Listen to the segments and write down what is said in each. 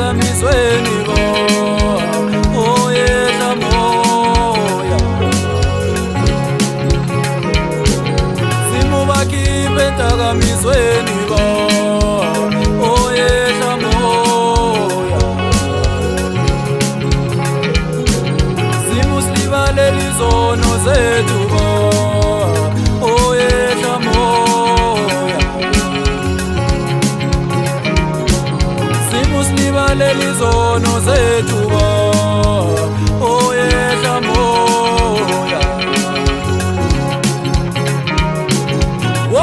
entakamizweni bo oyehla moya simubakhiphe entakamizweni bo oyehla moya simusibalele izono zethu bo oyehla moya simusibalele izono zethu bo oyehla moya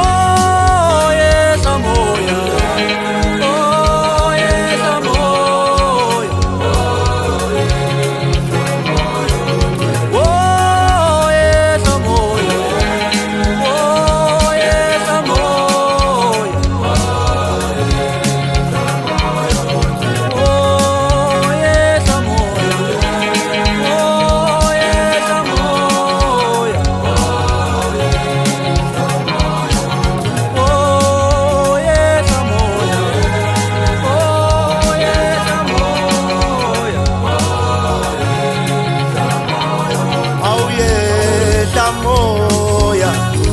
oyehla moya oyehla moya oyehla moya oyehla moya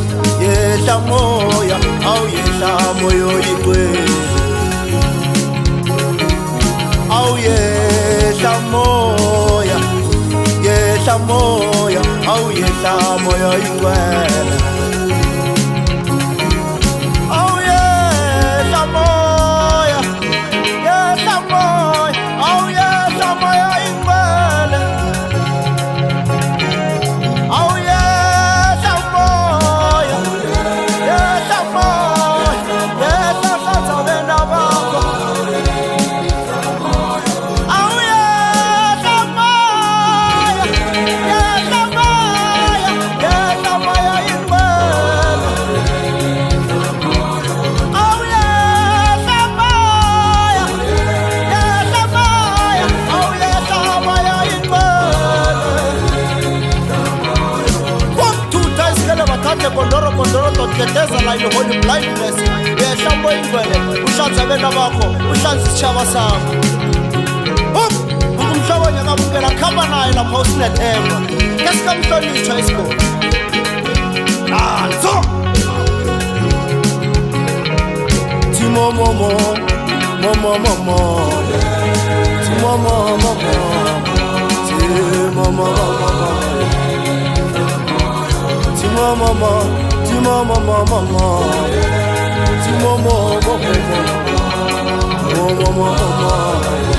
oyehla moya, au yehla moyo ikwe. Au yehla moya, au yehla moyo ikwe. Au yehla moya, au yehla moyo ikwe. Au yehla moya. Kondoro toketeza la holy blindness yehla moya ingcwele uhlanze abena bakho uhlanze isitshaba sakho umhlaba nyakabukela khamba naye lapha usinethemba ke sikamhlonitshwa isikolo nanzo timomomo momomomo timomomo mama, mama, mama, mama, mama, mama, mama.